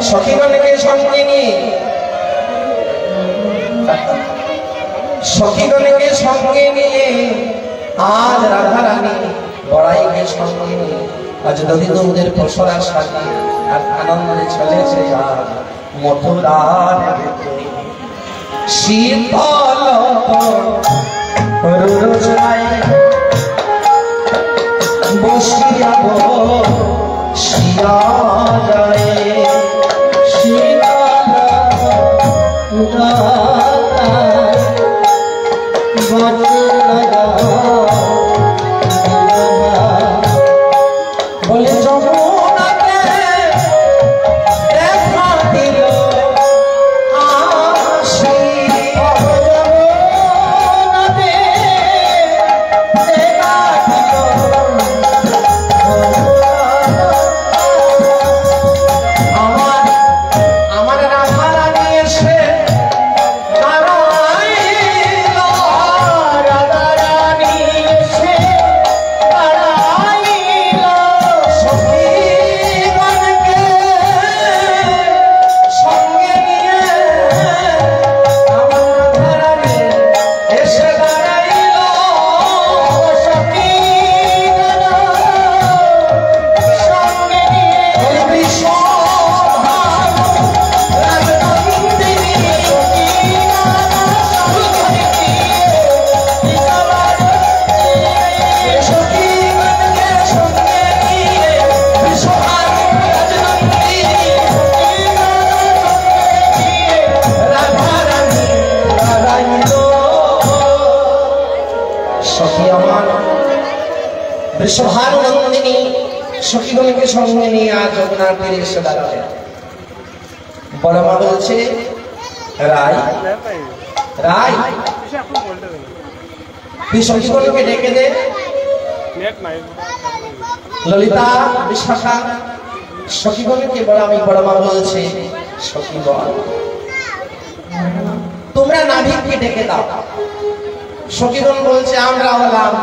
সখীগণকে সঙ্গে নিয়ে আজ রাধা রানী বড়াইকে সঙ্গে নিয়ে আজ দধিদুগ্ধের পসরা সাজিয়ে আর আনন্দে চলেছে আর মথুরার শীতল বসিয়া শিয়া যায় বলে যমুনাতে দেখা দিল আসি যমুনাতে দেখা দিল আমার রাধা রানী এসে বৃষভানুনন্দিনী সখীগণকে সঙ্গে নিয়ে আজ যমুনার তীরে এসে দাঁড়ালেন। বড় মা বলছে, রাই রাই তুই সখীগণকে ডেকে দে। ললিতা বিশাখা সখীগণকে বড় মা বলছে, সখীগণ তোমরা নাভিককে ডেকে দাও। সখীগণ বলছে, আমরা হলাম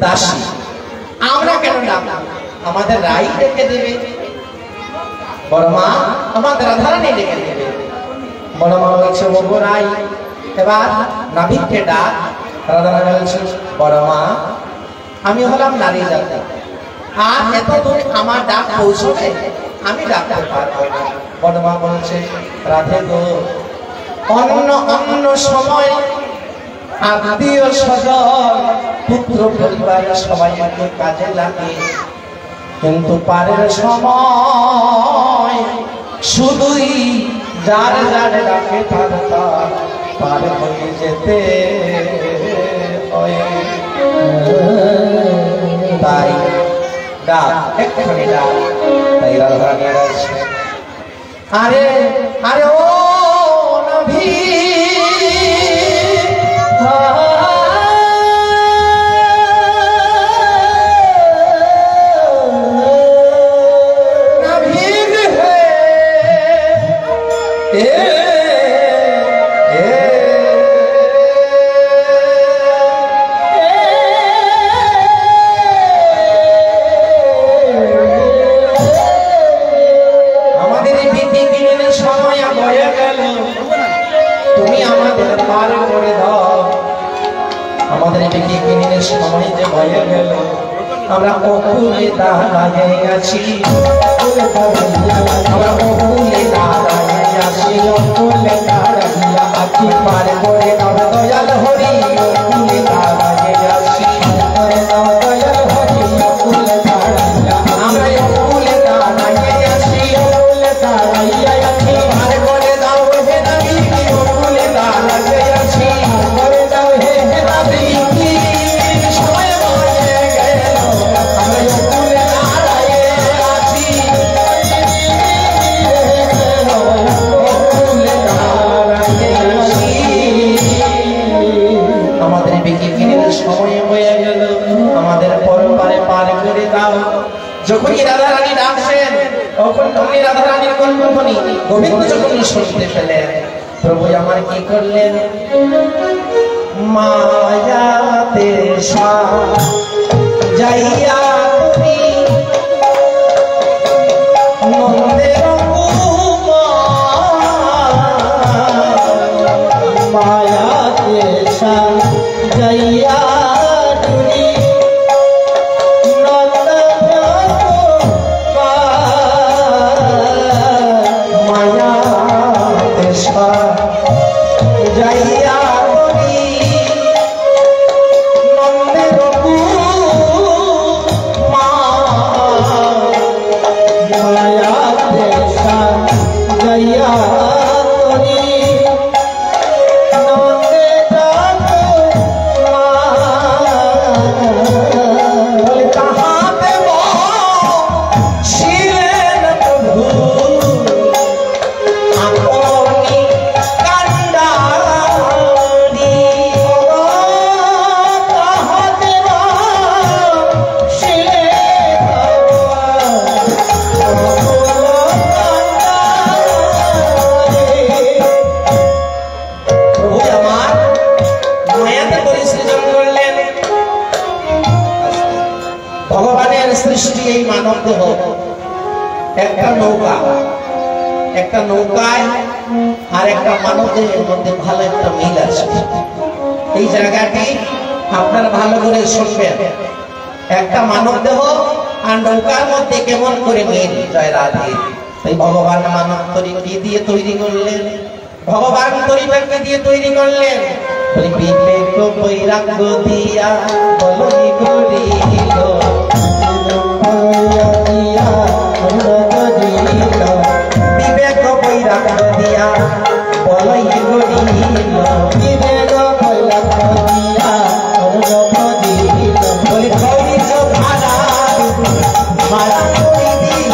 দাসী, আমরা কেন ডাকলাম, আমাদের রাই ডেকে দেবে। বড় মা আমাদের রাধারানী ডেকে দেবে। বড় মা বলছে, ওগো রাই এবার নাভিককে ডাক। রাধারানী বলছে, বড় মা আমি হলাম নারী জাতি, আর এত দূর আমার ডাক পৌঁছবে আমি ডাকতে পারবো না। বড় মা বলছে, রাধে গো অন্য সময় আত্মীয় স্বজন পুত্র পরিবারের সবাই কাজে লাগে, কিন্তু পারের সময় শুধুই যার যার ডাকে তার পার হয়ে যেতে হয়। তাই ডাক এক্ষুনি ডাক। তাই রাধারানী আছে, আরে আরে ও নভী আমরা অকুলে দাঁড়ায় আছি, আমরা অকুলে দাঁড়ায় আছি, অকুলে দাঁড়াইয়া আছি পার করে নাও দয়াল হরি। অকুলে দাঁড়ায় আছি দয়াল হরি, অকুলে দাঁড়াইয়া আমরা অকুলে দাঁড়ায় আছি, অকুলে দাঁড়াইয়া আছি পার করে দাও হে নবী। অকুলে দাঁড়ায় আছি করে দাও হে নবী। যখনই রাধা রানী ডাকছেন তখনই রাধা রানীর কণ্ঠধ্বনি গোবিন্দ যখন শুনতে পেলেন, প্রভু আমার কি করলেন, মায়াতে যাইয়া তুমি মায়াতে সাজাইয়া তোরি নন্দে যাবো বলে তাহাতে ছিলেন প্রভু আপনি কান্ডারি তাহাতে ছিলেন প্রভু আমার মায়াতে পরিসৃজন করলেন ভগবানের সৃষ্টি এই মানব দেহ একটা নৌকায় আর একটা মানব দেহের মধ্যে ভালো একটা মিল আছে। এই জায়গাটি আপনারা ভালো করে শুনবেন। একটা মানব দেহ আর নৌকার মধ্যে কেমন করে মিল। জয় রাধে। তাই ভগবান মানব তরি দিয়ে তৈরি করলেন। ভগবান তরিটাকে দিয়ে তৈরি করলেন। বিবেক বৈরাগ্য দিয়া বলই করিল বিবেক বৈরাগ্য দিয়া বলই করিল বিবেক বৈরাগ্য দিয়া বলি খৌরিজ ভাড়া ভাড়া করে দিল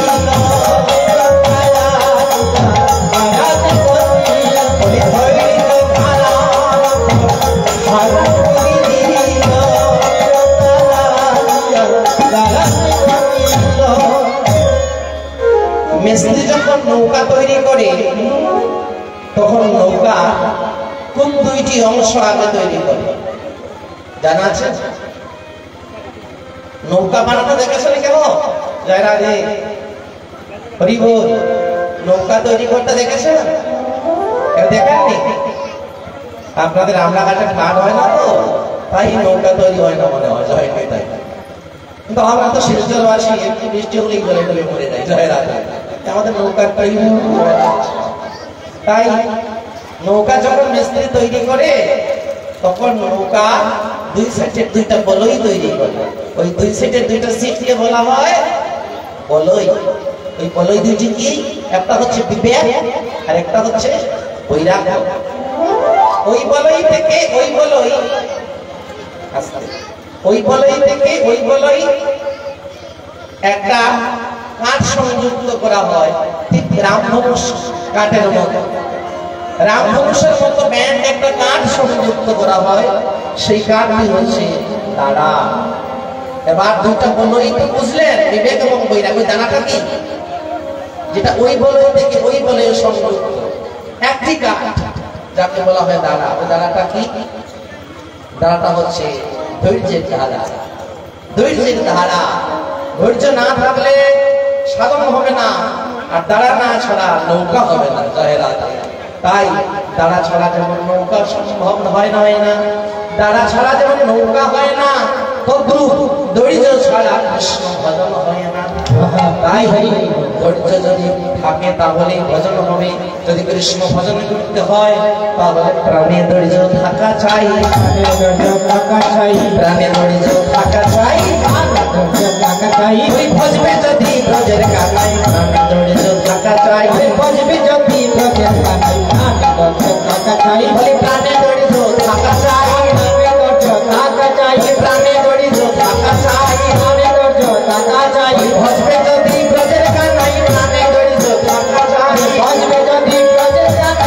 বলি খৌরিজ ভাড়া ভাড়া করে দিল মিস্ত্রি যখন নৌকা তৈরি করে তখন নৌকা কোন দুইটি অংশ আগে তৈরি করে জানা আছে? নৌকা বানানো দেখেছেন কেন? জয় রাধে হরি বল। নৌকা তৈরি করতে দেখেছেন? কেউ দেখেননি? আপনাদের আমলাঘাটে ঘাট হয় না তো, তাই নৌকা তৈরি হয় না মনে হয়। জয় তাই কিন্তু আমরা তো শিলচরবাসী, একটু বৃষ্টি হলেই জলে টলে পড়ে যায়। জয় রাধে। আমাদের নৌকার তৈরি তাই নৌকা যখন মিস্ত্রি তৈরি করে তখন নৌকা দুই সাইডের দুইটা বলই তৈরি করে। ওই দুই সাইডের দুইটা সিট দিয়ে বলা হয় বলই। ওই বলই দুইটি কি? একটা হচ্ছে বিবেক আর একটা হচ্ছে বৈরাগ্য। ওই বলই থেকে ওই বলই ওই বলই থেকে ওই বলই একটা কাঠ সংযুক্ত করা হয়, ঠিক রামধনুষ কাঠের মতো। রামধনুষের মতো ব্যান্ড একটা কাঠ সংযুক্ত করা হয়, সেই কাঠটি হচ্ছে দাঁড়া। এবার দুইটা বলই তো বুঝলেন, বিবেক এবং বৈরাগ্য। দাঁড়াটা কি? যেটা ওই বলই থেকে ওই বলই সংযুক্ত একটি কাঠ, যাকে বলা হয় দাঁড়া। ওই দাঁড়াটা কি? দাঁড়াটা হচ্ছে ধৈর্যের ধারা। ধৈর্যের ধারা। ধৈর্য না থাকলে সাধন হবে না, আর দাঁড়া না ছাড়া নৌকা হবে না। জয় রাধে। তাই দাঁড়া ছাড়া যেমন নৌকা সম্ভব হয় না, দাঁড়া ছাড়া যেমন নৌকা হয় না, তদ্রূপ ধৈর্য ছাড়া কৃষ্ণ ভজন হয় না। তাই ধৈর্য যদি থাকে তাহলে ভজন হবে। যদি কৃষ্ণ ভজন করতে হয় তাহলে প্রাণে ধৈর্য থাকা চাই। প্রাণে ধৈর্য থাকা চাই। ওই ভজবে যদি ব্রজের কানাই, প্রাণে ধৈর্য থাকা চাই। ভজবে যদি ব্রজের কানাই, থাকা চাই। বলি প্রাণে ধৈর্য থাকা চাই। থাকা চাই। প্রাণে ধৈর্য থাকা চাই। প্রাণে ধৈর্য থাকা চাই। ভজবে যদি ব্রজের কানাই, প্রাণে ধৈর্য থাকা চাই। ভজবে যদি ব্রজের কানাই, প্রাণে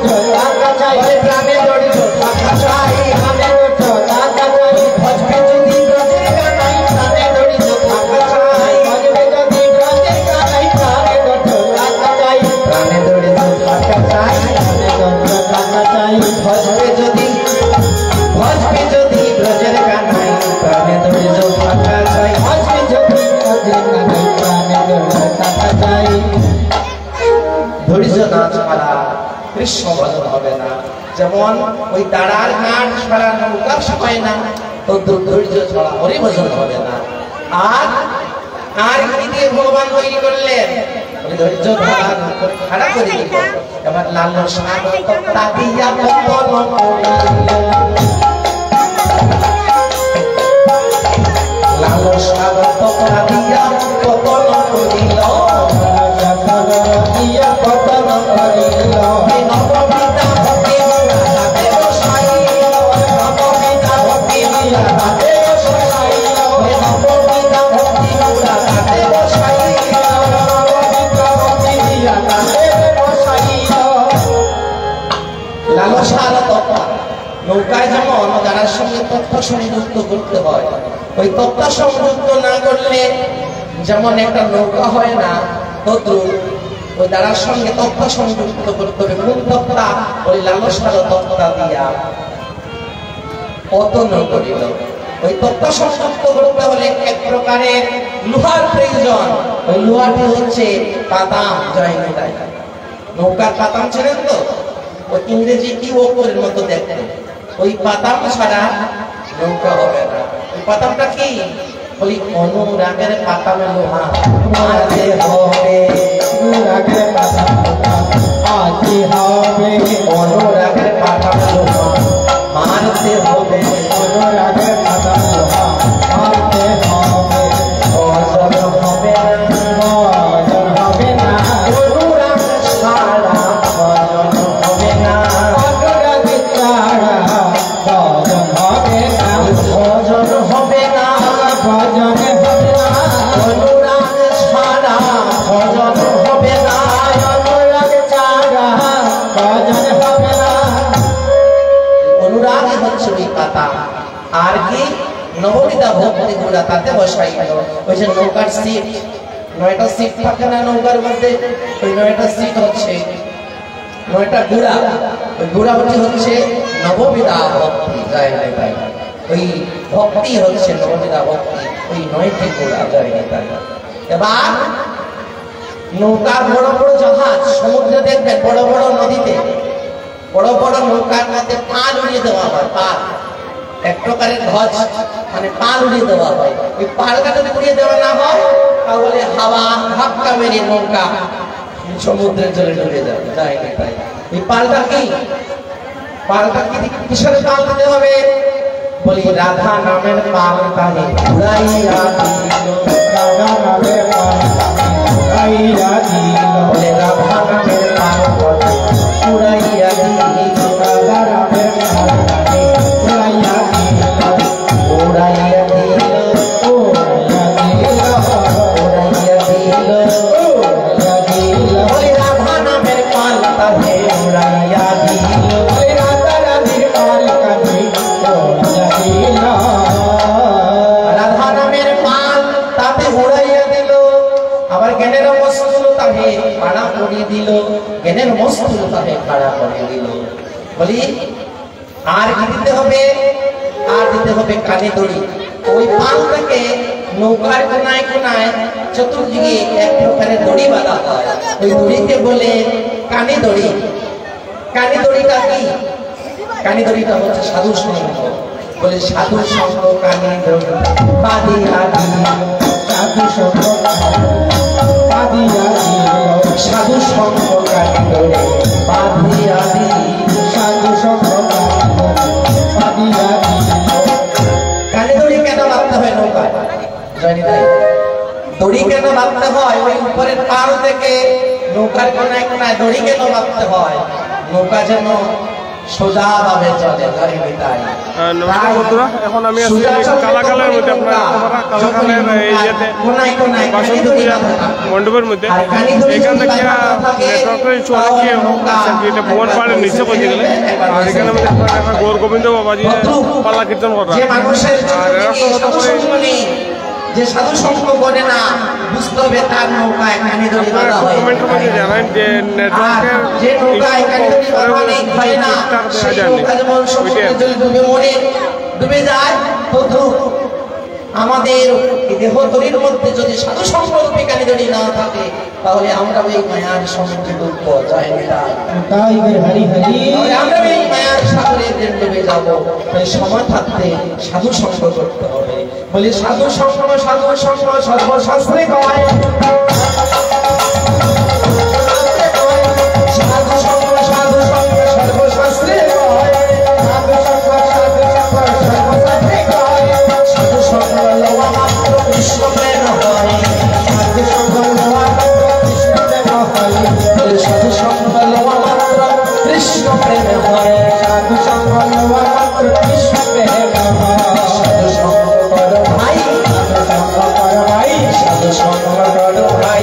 ধৈর্য থাকা চাই। প্রাণে ধৈর্য থাকা চাই। প্রাণে ধৈর্য থাকা চাই। ভজবে যদি ব্রজের কানাই, প্রাণে ধৈর্য থাকা চাই। ভজবে যদি ব্রজের কানাই, প্রাণে ধৈর্য থাকা চাই। প্রাণে ধৈর্য থাকা চাই। প্রাণে ধৈর্য থাকা চাই। ভজবে যদি ব্রজের কানাই, প্রাণে ধৈর্য থাকা চাই। ভজবে যদি ব্রজের কানাই, প্রাণে ধৈর্য থাকা চাই। ধৈর্য না ছাড়া কৃষ্ণ ভজন হবে না। যেমন ওই দাঁড়ার কাঠ ছাড়া নৌকা সবাই না, তো ধৈর্য ছাড়া হরি ভজন হবে না। আর কি দিয়ে ভগবান তৈরি করলেন? ধৈর্য খাড়া করে দিল। এবার লাল সাগর তক্তা দিয়া পতন লাল সাগর তক্তা দিয়া পতন করিল। সংযুক্ত করতে হয়। ওই তক্তা সংযুক্ত না করলে যেমন একটা নৌকা হয় না, ওই দাঁড়ার সঙ্গে তক্তা সংযুক্ত করতে হবে। কোন তক্তা? ওই লালসার তক্তা দিয়া পতন করিল। ওই তক্তা সংযুক্ত করতে হলে এক প্রকারের লোহার প্রয়োজন। ওই লোহাটি হচ্ছে পাতাম। জয় নিতাই। নৌকার পাতাম ছিলেন তো, ওই ইংরেজি কি ওপরের মতো দেখতে, ওই পাতাম ছাড়া নৌকা হবে না। ওই পাতামটা কি? বলি অনুরাগের পাতামে লোহা মারতে হবে, অনুরাগের পাতামে লোহা মারতে হবে, অনুরাগের পাতামে লোহা মারতে হবে, অনুরাগের পাতামে লোহা মারতে হবে। ভজন হবে না, ভজন হবে না, অনুরাগ ছাড়া ভজন হবে না, অনুরাগ ছাড়া ভজন হবে না, ভজন হবে না, ভজন হবে না, অনুরাগ ছাড়া ভজন হবে না, অনুরাগ ছাড়া ভজন হবে না। অনুরাগ হচ্ছে ওই পাতা। আর কি? নববিধা ভক্তি গুলা তাতে বসাইল। ওই যে নৌকার সিট, 9টা সিট থাকে না নৌকার মধ্যে, ওই 9টা সিট হচ্ছে 9টা গুড়া। ওই গুড়াটি হচ্ছে নববিধা ভক্তি। যায় নাই তাই, ওই ভক্তি হচ্ছে নববিধা ভক্তি, ওই 9টি গুড়া। যায় নাই তাই। এবার নৌকার বড় বড় জাহাজ সমুদ্রে দেখবেন, বড় বড় নদীতে বড় বড় নৌকার মধ্যে পাল উড়িয়ে দেওয়া হয়। পাল এক প্রকারের ধ্বজ, মানে পাল উড়িয়ে দেওয়া হয়। ওই পালটা যদি উড়িয়ে দেওয়া না হয় তাহলে হাওয়া ধাক্কা মেরে নৌকা সমুদ্রের জলে ডুবে যাবে। যায় না তাই। এই পালটা কি? পালটা কি কিসের পাল দিতে হবে? বলি রাধা নামের পাল তাহে উড়াইয়া দিল, রাধা নামের পাল উড়াইয়া দিল, বলে রাধা নামের পাল উড়াইয়া দিল, রাধা নামের পাল তাহে উড়াইয়া দিল, উড়াইয়া দিল, উড়াইয়া দিল, উড়াইয়া দিল, উড়াইয়া দিল, বলে রাধা নামের পাল তাহে উড়াইয়া দিল, বলে রাধা নামের পাল তাহে উড়াইয়া দিল, রাধা নামের পাল তাতে উড়াইয়া দিল। আবার জ্ঞানের মস্তুল তাহে খাড়া করিয়ে দিল, জ্ঞানের মস্তুল তাহে খাড়া করিয়ে দিল। বলি আর কি দিতে হবে? আর দিতে হবে কানে দড়ি। ওই পালটাকে নৌকার কোনায় কোনায় চতুর্দিকে এক প্রকারের দড়ি বাঁধা হয়। ওই দড়িকে বলে কানে দড়ি। কানে দড়িটা কি? কানে দড়িটা হচ্ছে সাধু সঙ্গ। বলে সাধু সঙ্গ কানে দড়ি বাঁধিয়া দিল, সাধু সঙ্গ বাঁধিয়া দিল, সাধু সঙ্গ কানে দড়ি বাঁধিয়া দিল, সাধু সঙ্গ বাঁধিয়া দিল। কানে দড়ি কেন বাঁধতে হয় নৌকায়? জানি না। দড়ি কেন বাঁধতে হয়? ওই উপরের পাল থেকে নৌকার কোনায় কোনায় দড়ি কেন বাঁধতে হয়? নৌকা যেন সোজা ভাবে চলে। নমস্কার বন্ধুরা, এখন আমি আছি কালাকালের মধ্যে। আপনারা কালাকালের ইয়েতে বাসন্তী পূজা মণ্ডপের মধ্যে। এখান থেকে নেটওয়ার্কের ইস্যু অনেক এটা ভুবন পাহাড়ের নিচে পৌঁছে গেলে। আর এখানে আমাদের একটা গৌর গোবিন্দ বাবাজি পালা কীর্তন করা। আর এরা তো যে সাধু সঙ্গ করে না, বুঝতে হবে তার নৌকায় কানে দড়ি বাঁধা হয়। কমেন্টের মধ্যে জানান যে নেটওয়ার্কের যে নৌকায় কানে দড়ি বাঁধা নেই হয় না, সেই নৌকা যেমন সমুদ্রের জলে ডুবে মরে ডুবে যায়, তদ্রূপ আমাদের দেহ তরির মধ্যে যদি সাধু সঙ্গ রূপে কানে দড়ি না থাকে তাহলে আমরা ওই মায়ার সমুদ্রে ডুবব। যায় না তাই হরি হরি, আমরা ওই মায়ার সাগরে ডুবে যাব। তাই সময় থাকতে সাধু সঙ্গ করতে হবে। বলি সাধু সঙ্গ, সাধু সঙ্গ সর্বশাস্ত্রে কয়, সাধু সঙ্গ, সাধু সঙ্গ সর্বশাস্ত্রে কয়, সাধু সঙ্গ, সাধু সঙ্গ সর্বশাস্ত্রে কয়, সাধু সঙ্গ লওয়া মাত্র কৃষ্ণ প্রেম হয়, সাধু সঙ্গ লওয়া মাত্র কৃষ্ণ প্রেম হয়, সাধু সঙ্গ লওয়া মাত্র কৃষ্ণ প্রেম হয়, সাধু সঙ্গ লওয়া মাত্র কৃষ্ণ প্রেম হয়। সাধু সঙ্গ করো ভাই, সাধু সঙ্গ করো ভাই, সাধু সঙ্গ করো ভাই,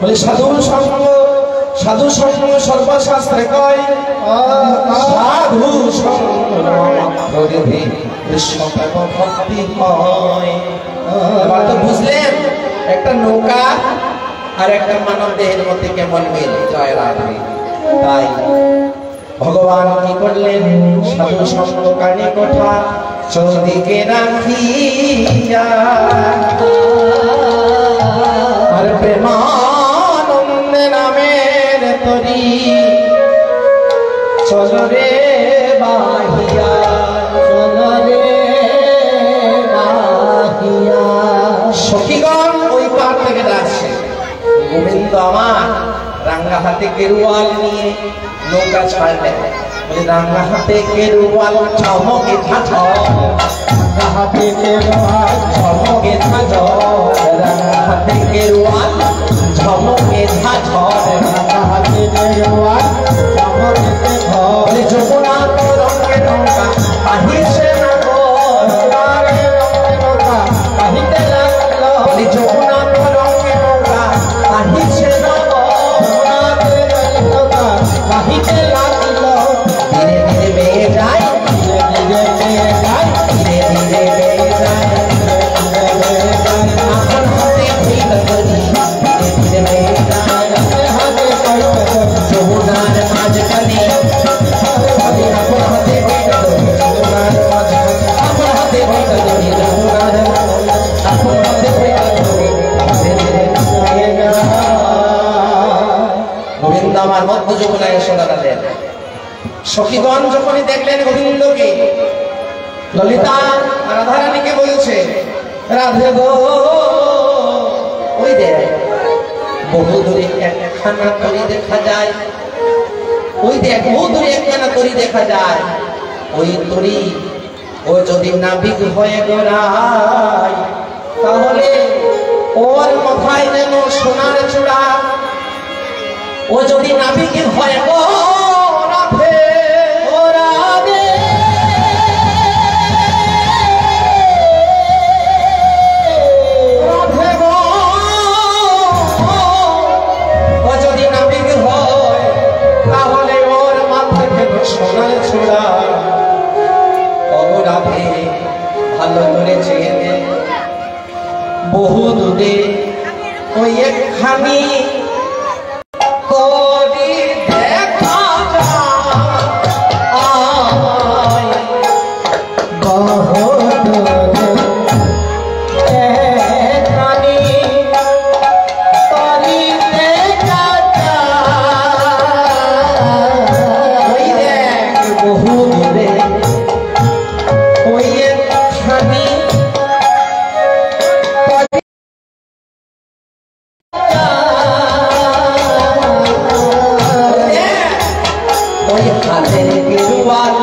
বলে সাধু সঙ্গ সর্বশাস্ত্রে কয় সাধু সঙ্গ করিবে কৃষ্ণ প্রেম ভক্তি হয়। এবার তো বুঝলেন একটা নৌকা আর একটা মানব দেহের মধ্যে কেমন মিল। জয় রাধে। তাই ভগবান কি করলেন সাধু সঙ্গ কানে কথা চৌদিকে রাখিয়া আর প্রেমানন্দে নামের তরি চল রে বাহিয়া চল রে বাহিয়া। সখীগণ ওই পার থেকে ডাকছে গোবিন্দ আমার রাঙ্গা হাতে কেরুয়াল নিয়ে নৌকা ছাড়লেন। বলে রাঙ্গা হাতে কেরুয়াল ঝমকে ঝাঝর রাঙ্গা হাতে কেরুয়াল ঝমকে ঝাঝর রাঙ্গা হাতে কেরুয়াল ঝমকে ঝাঝর রাঙ্গা হাতে কেরুয়াল ঝমকে ঝাঝর। বলে যমুনা রঙে নৌকা আহিছে না গো তারে রঙে নৌকা আহিতে লাগলো। বলে যমুনা রঙে নৌকা আহিছে না গো তারে নৌকা আহিতে লাগলো। ধীরে ধীরে বেয়ে যায় ধীরে ধীরে বেয়ে যায় ধীরে ধীরে বেয়ে যায় আপন হাতে হইল করি ধীরে ধীরে বেয়ে যায় হাতে হইল যমুনার মাঝখানে আপন হাতে হইল যমুনার মাঝখানে আপন হাতে হইল যমুনার আপন হাতে হইল ধীরে ধীরে বেয়ে যায়। গোবিন্দ আমার মধ্য যমুনায় এসে দাঁড়ালেন। সখীগণ যখনই দেখলেন গোবিন্দকে ললিতা রাধারানীকে বলছে রাধে গো ওই দেখ বহু দূরে একখানা তরি দেখা যায় ওই দেখ বহু দূরে একখানা তরি দেখা যায় ওই তরি ও যদি নাবিক হয়ে গড়ায় তাহলে ওর মাথায় যেন সোনার চূড়া ও যদি নাবিক হয়ে সোনার ছোড়া অবরাধে ভালো করে চেয়ে বহু দূরে ওই একখানি করি দেখা যায় বহু দূরে একখানি করি দেখা বহু দূরে ওই একখানি ওই হাতের কেরুয়াল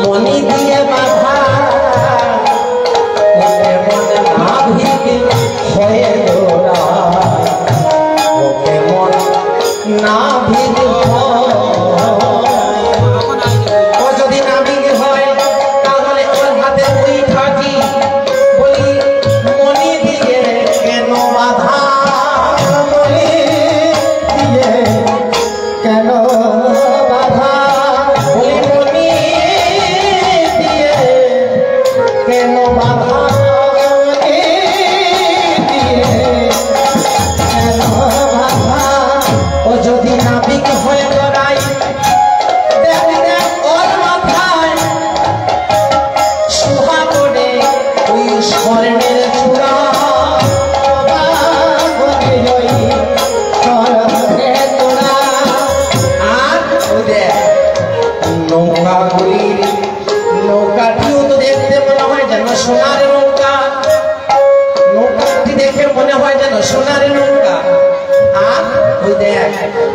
মনি দিয়ে বাঁধা কেমন নাভিক হয়ে দৌড়া ও কেমন নাভিক ও যদি নাবিক হয় তাহলে ওর হাতে ওই ঠাকি বলি মনি দিয়ে কেন বাধা মনি দিয়ে কেন বাধা বলি মনি দিয়ে কেন বাধা মনি দিয়ে কেন বাধা ও যদি নাবিক হয়ে গড়াই দেখ দেখ ওর মাথায় সোহা করে ওই স্বর্ণের চূড়া আর ওদের নৌকাগুলির নৌকাটিও তো দেখতে মনে হয় যেন সোনার নৌকা নৌকাটি দেখে মনে হয় যেন সোনার নৌকা আর ওই দেখ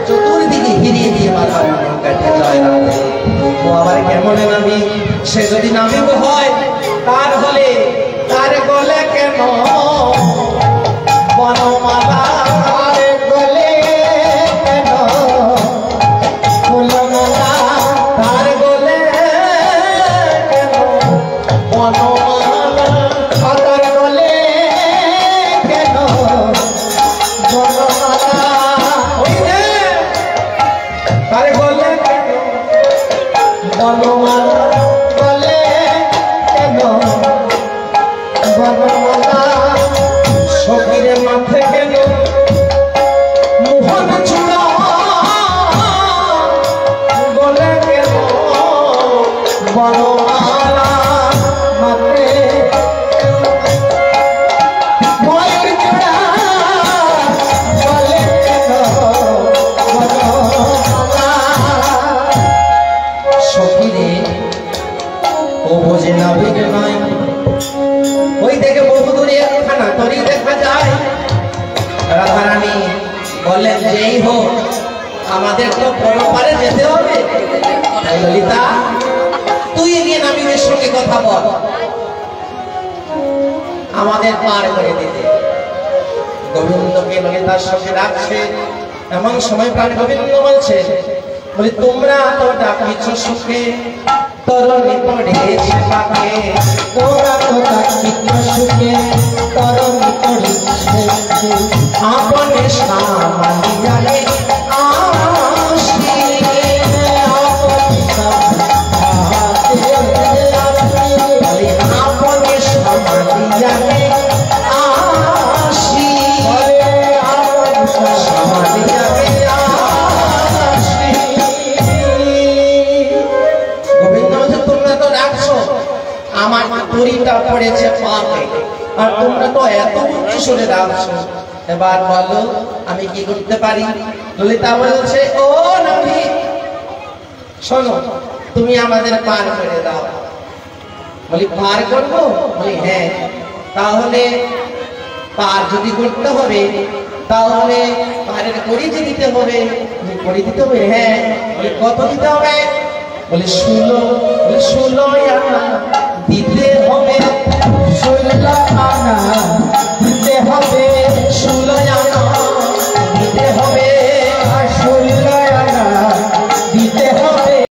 চতুর্দিকে হিরিয়ে দিয়ে মাথা নৌকাটি জয় রাধে। ও আবার কেমন নামি সে যদি নামিক হয় তার হলে তার গলে কেন বনমালা তার গলে কেন ফুলমালা তার গলে কেন বনমালা তার গলে কেন মাথে গেল মোহন চূড়া বলে গেল বড়মালা মাথে ময়ূর চূড়া বলে গেল বড়মালা। সখীরে ও বোঝে না ভিড় নয়, ওই থেকে বহু দূরে একখানা তরি দেখা যায়। রাধারানী বললেন যেই হোক আমাদের তো পরপারে যেতে হবে, ললিতা তুই গিয়ে নাবিদের সঙ্গে কথা বল আমাদের পার করে দিতে। গোবিন্দকে ললিতার সঙ্গে ডাকছে, এমন সময় প্রাণ গোবিন্দ বলছে বলি তোমরা তো ডাকিছ সুখে তরণী পড়েছে পাকে, তোমরা তো ডাকিছ সুখে তরণী পড়েছে আপনে সামালিয়ারে আসি আপনে সামালিয়ারে আসি সামালিয়ারে আসি। গোবিন্দ বলছে তোমরা তো ডাকছো আমার তরিটা পড়েছে পাকে, আর তোমরা তো এত উচ্চ সুরে ডাকছো, এবার বলো আমি কি করতে পারি? ললিতা বলছে ও নাভি শোনো তুমি আমাদের পার করে দাও। বলি পার করবো? বলি হ্যাঁ। তাহলে পার যদি করতে হবে তাহলে পারের পরিধি দিতে হবে। করি দিতে হবে? হ্যাঁ। বলি কত দিতে হবে? বলে 16। বলে